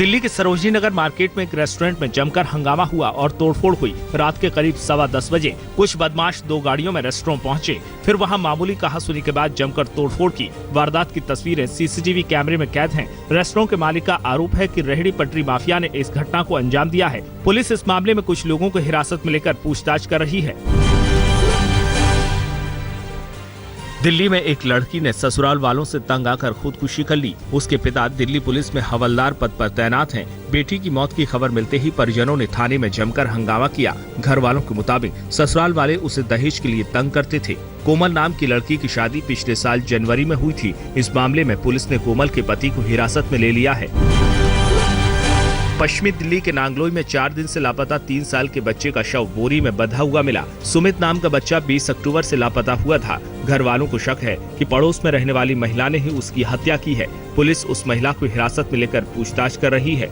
दिल्ली के सरोजनी नगर मार्केट में एक रेस्टोरेंट में जमकर हंगामा हुआ और तोड़फोड़ हुई। रात के करीब 10:15 बजे कुछ बदमाश 2 गाड़ियों में रेस्टोरेंट पहुंचे, फिर वहां मामूली कहासुनी के बाद जमकर तोड़फोड़ की। वारदात की तस्वीरें सीसीटीवी कैमरे में कैद हैं। रेस्टोरेंट के मालिक का आरोप है कि रेहड़ी पटरी माफिया ने इस घटना को अंजाम दिया है। पुलिस इस मामले में कुछ लोगों को हिरासत में लेकर पूछताछ कर रही है। दिल्ली में एक लड़की ने ससुराल वालों से तंग आकर खुदकुशी कर ली। उसके पिता दिल्ली पुलिस में हवलदार पद पर तैनात हैं। बेटी की मौत की खबर मिलते ही परिजनों ने थाने में जमकर हंगामा किया। घर वालों के मुताबिक ससुराल वाले उसे दहेज के लिए तंग करते थे। कोमल नाम की लड़की की शादी पिछले साल जनवरी में हुई थी। इस मामले में पुलिस ने कोमल के पति को हिरासत में ले लिया है। पश्चिमी दिल्ली के नांगलोई में 4 दिन से लापता 3 साल के बच्चे का शव बोरी में बंधा हुआ मिला। सुमित नाम का बच्चा 20 अक्टूबर से लापता हुआ था। घर वालों को शक है कि पड़ोस में रहने वाली महिला ने ही उसकी हत्या की है। पुलिस उस महिला को हिरासत में लेकर पूछताछ कर रही है।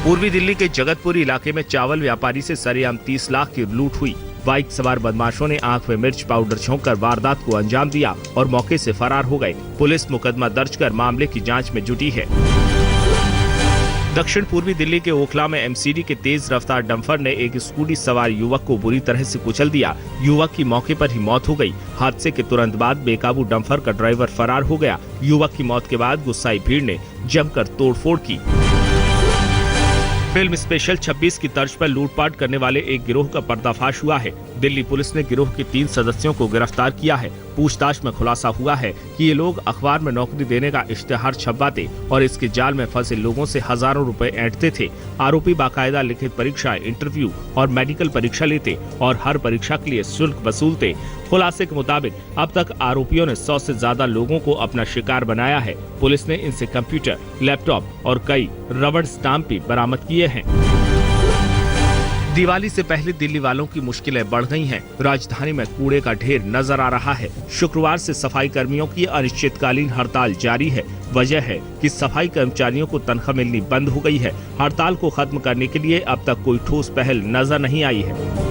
पूर्वी दिल्ली के जगतपुरी इलाके में चावल व्यापारी से सरेआम 30 लाख की लूट हुई। बाइक सवार बदमाशों ने आंख में मिर्च पाउडर छोंककर वारदात को अंजाम दिया और मौके से फरार हो गए। पुलिस मुकदमा दर्ज कर मामले की जाँच में जुटी है। दक्षिण पूर्वी दिल्ली के ओखला में एमसीडी के तेज रफ्तार डंपर ने एक स्कूटी सवार युवक को बुरी तरह से कुचल दिया। युवक की मौके पर ही मौत हो गई। हादसे के तुरंत बाद बेकाबू डंपर का ड्राइवर फरार हो गया। युवक की मौत के बाद गुस्साई भीड़ ने जमकर तोड़फोड़ की। फिल्म स्पेशल 26 की तर्ज पर लूटपाट करने वाले एक गिरोह का पर्दाफाश हुआ है। दिल्ली पुलिस ने गिरोह के 3 सदस्यों को गिरफ्तार किया है। पूछताछ में खुलासा हुआ है कि ये लोग अखबार में नौकरी देने का इश्तेहार छपवाते और इसके जाल में फंसे लोगों से हजारों रुपए ऐंठते थे। आरोपी बाकायदा लिखित परीक्षा, इंटरव्यू और मेडिकल परीक्षा लेते और हर परीक्षा के लिए शुल्क वसूलते। खुलासे के मुताबिक अब तक आरोपियों ने 100 से ज्यादा लोगों को अपना शिकार बनाया है। पुलिस ने इनसे कंप्यूटर, लैपटॉप और कई रबड़ स्टाम्प भी बरामद किए हैं। दिवाली से पहले दिल्ली वालों की मुश्किलें बढ़ गई हैं। राजधानी में कूड़े का ढेर नजर आ रहा है। शुक्रवार से सफाई कर्मियों की अनिश्चितकालीन हड़ताल जारी है। वजह है कि सफाई कर्मचारियों को तनख्वाह मिलनी बंद हो गई है। हड़ताल को खत्म करने के लिए अब तक कोई ठोस पहल नजर नहीं आई है।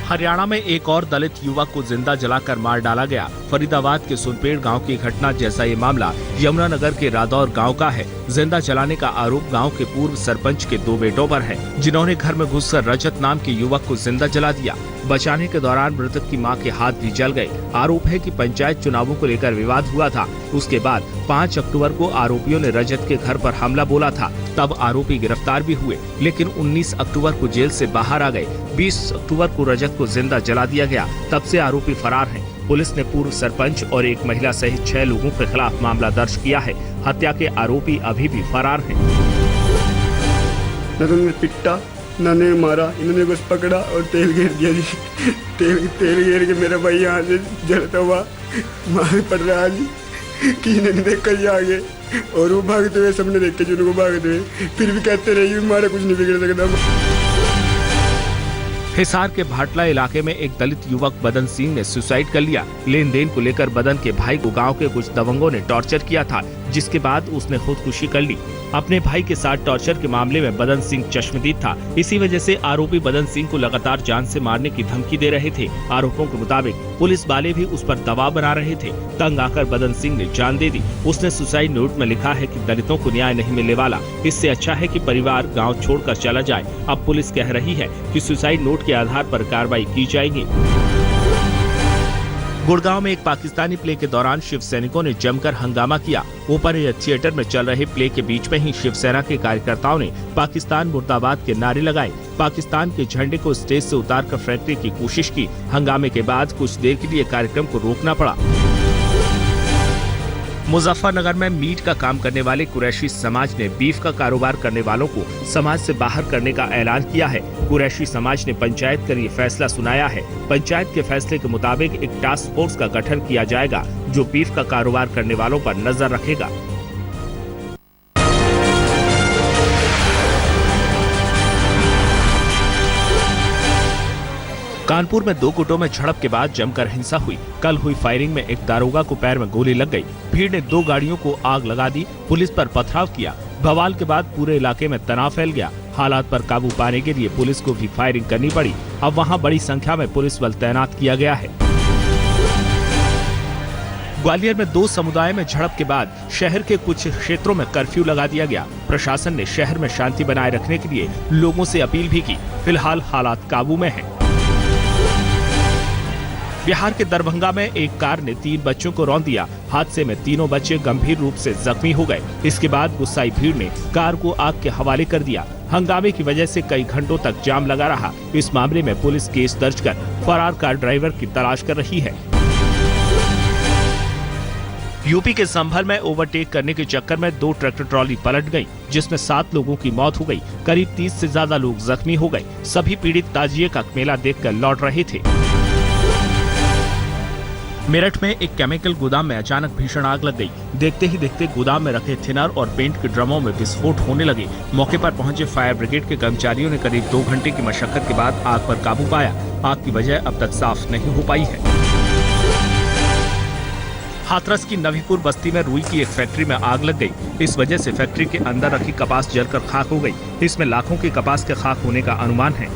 हरियाणा में एक और दलित युवक को जिंदा जलाकर मार डाला गया। फरीदाबाद के सुनपेड़ गांव की घटना जैसा ये मामला यमुनानगर के रादौर गांव का है। जिंदा जलाने का आरोप गांव के पूर्व सरपंच के 2 बेटों पर है, जिन्होंने घर में घुसकर रजत नाम के युवक को जिंदा जला दिया। बचाने के दौरान मृतक की मां के हाथ भी जल गए। आरोप है कि पंचायत चुनावों को लेकर विवाद हुआ था। उसके बाद 5 अक्टूबर को आरोपियों ने रजत के घर पर हमला बोला था। तब आरोपी गिरफ्तार भी हुए, लेकिन 19 अक्टूबर को जेल से बाहर आ गए। 20 अक्टूबर को रजत को जिंदा जला दिया गया। तब से आरोपी फरार हैं। पुलिस ने पूर्व सरपंच और एक महिला सहित 6 लोगों के खिलाफ मामला दर्ज किया है। हत्या के आरोपी अभी भी फरार हैं। पिट्टा ने मारा, इन्होंने बस पकड़ा और तेल घेर दिया जी। तेल घेर के मेरा भाई यहाँ से जलता हुआ मार पड़ रहा जी। किसी ने देखा ही आगे और वो भागते हुए, सबने देख के उनको भागते हुए, फिर भी कहते रहे हमारा कुछ नहीं बिगड़ सकता। हिसार के भाटला इलाके में एक दलित युवक बदन सिंह ने सुसाइड कर लिया। लेन देन को लेकर बदन के भाई को गांव के कुछ दबंगों ने टॉर्चर किया था, जिसके बाद उसने खुदकुशी कर ली। अपने भाई के साथ टॉर्चर के मामले में बदन सिंह चश्मदीद था। इसी वजह से आरोपी बदन सिंह को लगातार जान से मारने की धमकी दे रहे थे। आरोपों के मुताबिक पुलिस वाले भी उस पर दबाव बना रहे थे। तंग आकर बदन सिंह ने जान दे दी। उसने सुसाइड नोट में लिखा है कि दलितों को न्याय नहीं मिलने वाला, इससे अच्छा है कि परिवार गाँव छोड़कर चला जाए। अब पुलिस कह रही है कि सुसाइड नोट के आधार पर कार्रवाई की जाएगी। गुड़गांव में एक पाकिस्तानी प्ले के दौरान शिव सैनिकों ने जमकर हंगामा किया। ओपन एयर थिएटर में चल रहे प्ले के बीच में ही शिवसेना के कार्यकर्ताओं ने पाकिस्तान मुर्दाबाद के नारे लगाए। पाकिस्तान के झंडे को स्टेज से उतारकर फेंकने की कोशिश की। हंगामे के बाद कुछ देर के लिए कार्यक्रम को रोकना पड़ा। मुजफ्फरनगर में मीट का काम करने वाले कुरैशी समाज ने बीफ का कारोबार करने वालों को समाज से बाहर करने का ऐलान किया है। कुरैशी समाज ने पंचायत कर ये फैसला सुनाया है। पंचायत के फैसले के मुताबिक एक टास्क फोर्स का गठन किया जाएगा, जो बीफ का कारोबार करने वालों पर नजर रखेगा। कानपुर में 2 गुटों में झड़प के बाद जमकर हिंसा हुई। कल हुई फायरिंग में एक दारोगा को पैर में गोली लग गई। भीड़ ने 2 गाड़ियों को आग लगा दी, पुलिस पर पथराव किया। बवाल के बाद पूरे इलाके में तनाव फैल गया। हालात पर काबू पाने के लिए पुलिस को भी फायरिंग करनी पड़ी। अब वहां बड़ी संख्या में पुलिस बल तैनात किया गया है। ग्वालियर में दो समुदाय में झड़प के बाद शहर के कुछ क्षेत्रों में कर्फ्यू लगा दिया गया। प्रशासन ने शहर में शांति बनाए रखने के लिए लोगों से अपील भी की। फिलहाल हालात काबू में हैं। बिहार के दरभंगा में एक कार ने 3 बच्चों को रौंद दिया। हादसे में तीनों बच्चे गंभीर रूप से जख्मी हो गए। इसके बाद गुस्साई भीड़ ने कार को आग के हवाले कर दिया। हंगामे की वजह से कई घंटों तक जाम लगा रहा। इस मामले में पुलिस केस दर्ज कर फरार कार ड्राइवर की तलाश कर रही है। यूपी के संभल में ओवरटेक करने के चक्कर में 2 ट्रैक्टर ट्रॉली पलट गई, जिसमें 7 लोगों की मौत हो गई। करीब 30 से ज्यादा लोग जख्मी हो गए। सभी पीड़ित ताजिए का मेला देखकर लौट रहे थे। मेरठ में एक केमिकल गोदाम में अचानक भीषण आग लग गई। देखते ही देखते गोदाम में रखे थिनर और पेंट के ड्रमों में विस्फोट होने लगे। मौके पर पहुंचे फायर ब्रिगेड के कर्मचारियों ने करीब 2 घंटे की मशक्कत के बाद आग पर काबू पाया। आग की वजह अब तक साफ नहीं हो पाई है। हाथरस की नवीपुर बस्ती में रुई की एक फैक्ट्री में आग लग गई। इस वजह से फैक्ट्री के अंदर रखी कपास जलकर खाक हो गई। इसमें लाखों की कपास के खाक होने का अनुमान है।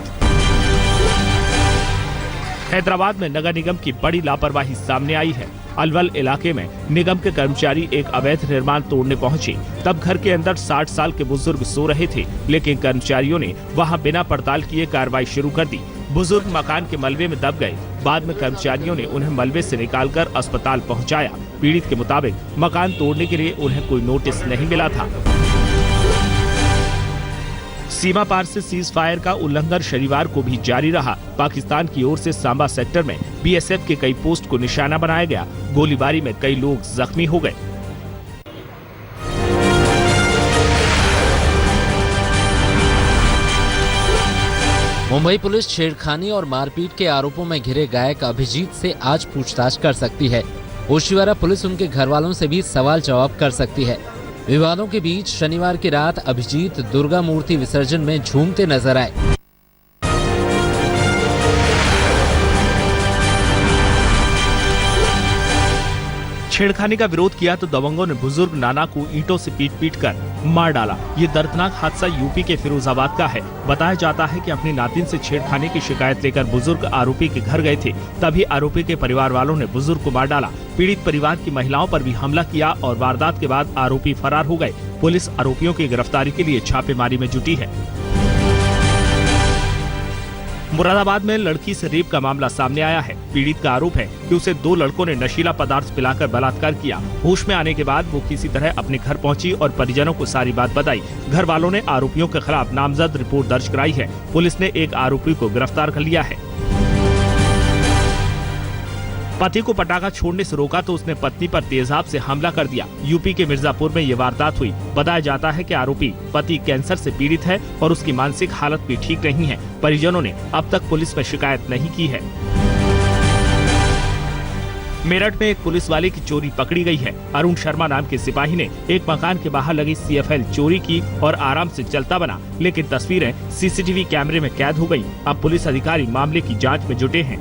हैदराबाद में नगर निगम की बड़ी लापरवाही सामने आई है। अलवल इलाके में निगम के कर्मचारी एक अवैध निर्माण तोड़ने पहुंचे। तब घर के अंदर 60 साल के बुजुर्ग सो रहे थे, लेकिन कर्मचारियों ने वहां बिना पड़ताल किए कार्रवाई शुरू कर दी। बुजुर्ग मकान के मलबे में दब गए। बाद में कर्मचारियों ने उन्हें मलबे से निकालकर अस्पताल पहुंचाया। पीड़ित के मुताबिक मकान तोड़ने के लिए उन्हें कोई नोटिस नहीं मिला था। सीमा पार से सीज फायर का उल्लंघन शनिवार को भी जारी रहा। पाकिस्तान की ओर से सांबा सेक्टर में बीएसएफ के कई पोस्ट को निशाना बनाया गया। गोलीबारी में कई लोग जख्मी हो गए। मुंबई पुलिस छेड़खानी और मारपीट के आरोपों में घिरे गायक अभिजीत से आज पूछताछ कर सकती है। ओशिवारा पुलिस उनके घर वालों से भी सवाल जवाब कर सकती है। विवादों के बीच शनिवार की रात अभिजीत दुर्गा मूर्ति विसर्जन में झूमते नजर आए। छेड़खानी का विरोध किया तो दबंगों ने बुजुर्ग नाना को ईंटों से पीट कर मार डाला। ये दर्दनाक हादसा यूपी के फिरोजाबाद का है। बताया जाता है कि अपनी नातिन से छेड़खानी की शिकायत लेकर बुजुर्ग आरोपी के घर गए थे। तभी आरोपी के परिवार वालों ने बुजुर्ग को मार डाला। पीड़ित परिवार की महिलाओं पर भी हमला किया और वारदात के बाद आरोपी फरार हो गए। पुलिस आरोपियों की गिरफ्तारी के लिए छापेमारी में जुटी है। मुरादाबाद में लड़की से रेप का मामला सामने आया है। पीड़ित का आरोप है कि उसे 2 लड़कों ने नशीला पदार्थ पिलाकर बलात्कार किया। होश में आने के बाद वो किसी तरह अपने घर पहुंची और परिजनों को सारी बात बताई। घर वालों ने आरोपियों के खिलाफ नामजद रिपोर्ट दर्ज कराई है। पुलिस ने एक आरोपी को गिरफ्तार कर लिया है। पति को पटाखा छोड़ने से रोका तो उसने पत्नी पर तेजाब से हमला कर दिया। यूपी के मिर्जापुर में ये वारदात हुई। बताया जाता है कि आरोपी पति कैंसर से पीड़ित है और उसकी मानसिक हालत भी ठीक नहीं है। परिजनों ने अब तक पुलिस में शिकायत नहीं की है। मेरठ में एक पुलिस वाले की चोरी पकड़ी गई है। अरुण शर्मा नाम के सिपाही ने एक मकान के बाहर लगी CFL चोरी की और आराम से चलता बना, लेकिन तस्वीरें CCTV कैमरे में कैद हो गई। अब पुलिस अधिकारी मामले की जांच में जुटे हैं।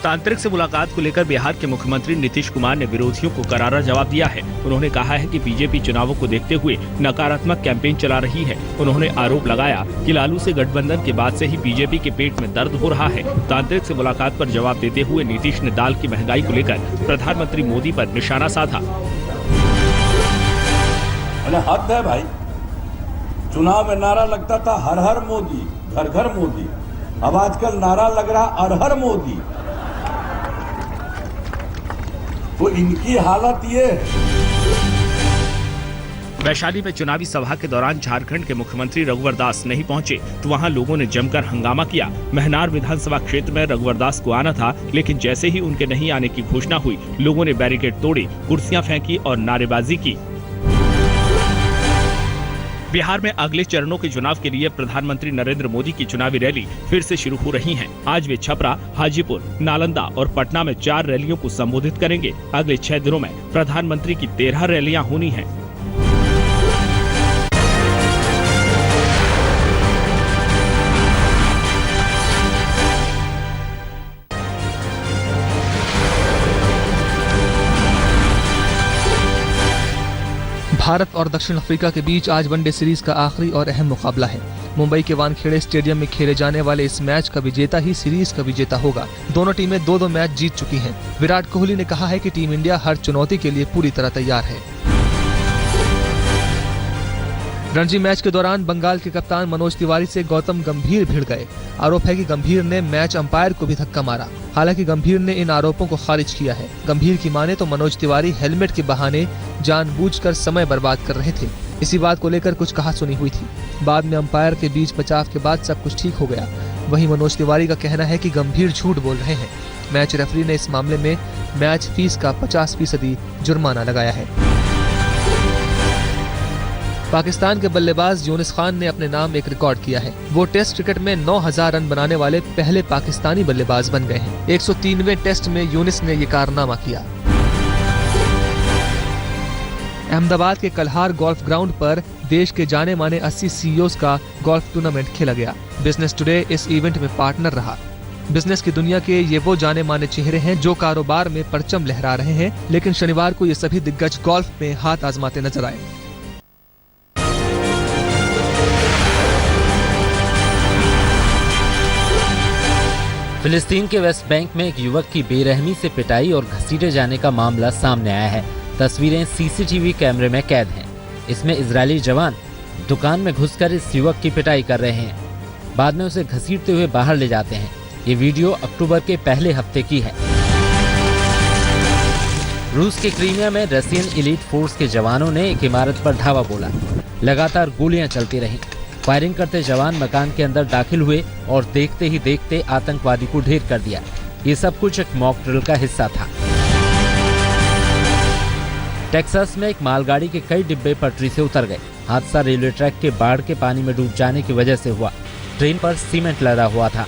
तांत्रिक से मुलाकात को लेकर बिहार के मुख्यमंत्री नीतीश कुमार ने विरोधियों को करारा जवाब दिया है। उन्होंने कहा है कि बीजेपी चुनावों को देखते हुए नकारात्मक कैंपेन चला रही है। उन्होंने आरोप लगाया कि लालू से गठबंधन के बाद से ही बीजेपी के पेट में दर्द हो रहा है। तांत्रिक से मुलाकात पर जवाब देते हुए नीतीश ने दाल की महंगाई को लेकर प्रधानमंत्री मोदी पर निशाना साधा। हद है भाई, चुनाव में नारा लगता था हर हर मोदी, घर घर मोदी। अब आजकल नारा लग रहा हर हर मोदी। तो इनकी हालत ये है। वैशाली में चुनावी सभा के दौरान झारखंड के मुख्यमंत्री रघुवर दास नहीं पहुंचे तो वहां लोगों ने जमकर हंगामा किया। महनार विधानसभा क्षेत्र में रघुवर दास को आना था, लेकिन जैसे ही उनके नहीं आने की घोषणा हुई, लोगों ने बैरिकेड तोड़े, कुर्सियां फेंकी और नारेबाजी की। बिहार में अगले चरणों के चुनाव के लिए प्रधानमंत्री नरेंद्र मोदी की चुनावी रैली फिर से शुरू हो रही हैं। आज वे छपरा, हाजीपुर, नालंदा और पटना में 4 रैलियों को संबोधित करेंगे। अगले 6 दिनों में प्रधानमंत्री की 13 रैलियां होनी हैं। भारत और दक्षिण अफ्रीका के बीच आज वनडे सीरीज का आखिरी और अहम मुकाबला है। मुंबई के वानखेड़े स्टेडियम में खेले जाने वाले इस मैच का विजेता ही सीरीज का विजेता होगा। दोनों टीमें 2-2 मैच जीत चुकी हैं। विराट कोहली ने कहा है कि टीम इंडिया हर चुनौती के लिए पूरी तरह तैयार है। रणजी मैच के दौरान बंगाल के कप्तान मनोज तिवारी से गौतम गंभीर भिड़ गए। आरोप है कि गंभीर ने मैच अंपायर को भी धक्का मारा। हालांकि गंभीर ने इन आरोपों को खारिज किया है। गंभीर की माने तो मनोज तिवारी हेलमेट के बहाने जानबूझकर समय बर्बाद कर रहे थे। इसी बात को लेकर कुछ कहासुनी हुई थी। बाद में अंपायर के बीच बचाव के बाद सब कुछ ठीक हो गया। वहीं मनोज तिवारी का कहना है कि गंभीर झूठ बोल रहे हैं। मैच रेफरी ने इस मामले में मैच फीस का 50% जुर्माना लगाया है। पाकिस्तान के बल्लेबाज यूनिस खान ने अपने नाम एक रिकॉर्ड किया है। वो टेस्ट क्रिकेट में 9000 रन बनाने वाले पहले पाकिस्तानी बल्लेबाज बन गए हैं। 103वें टेस्ट में यूनिस ने ये कारनामा किया। अहमदाबाद के कल्हार गोल्फ ग्राउंड पर देश के जाने माने 80 सीईओज का गोल्फ टूर्नामेंट खेला गया। बिजनेस टुडे इस इवेंट में पार्टनर रहा। बिजनेस की दुनिया के ये वो जाने माने चेहरे हैं जो कारोबार में परचम लहरा रहे हैं, लेकिन शनिवार को ये सभी दिग्गज गोल्फ में हाथ आजमाते नजर आए। फिलिस्तीन के वेस्ट बैंक में एक युवक की बेरहमी से पिटाई और घसीटे जाने का मामला सामने आया है। तस्वीरें सीसीटीवी कैमरे में कैद हैं। इसमें इजरायली जवान दुकान में घुसकर इस युवक की पिटाई कर रहे हैं। बाद में उसे घसीटते हुए बाहर ले जाते हैं। ये वीडियो अक्टूबर के पहले हफ्ते की है। रूस के क्रीमिया में रशियन एलीट फोर्स के जवानों ने एक इमारत पर धावा बोला। लगातार गोलियां चलती रहीं। फायरिंग करते जवान मकान के अंदर दाखिल हुए और देखते ही देखते आतंकवादी को ढेर कर दिया। ये सब कुछ एक मॉक ड्रिल का हिस्सा था। टेक्सास में एक मालगाड़ी के कई डिब्बे पटरी से उतर गए। हादसा रेलवे ट्रैक के बाढ़ के पानी में डूब जाने की वजह से हुआ। ट्रेन पर सीमेंट लदा हुआ था।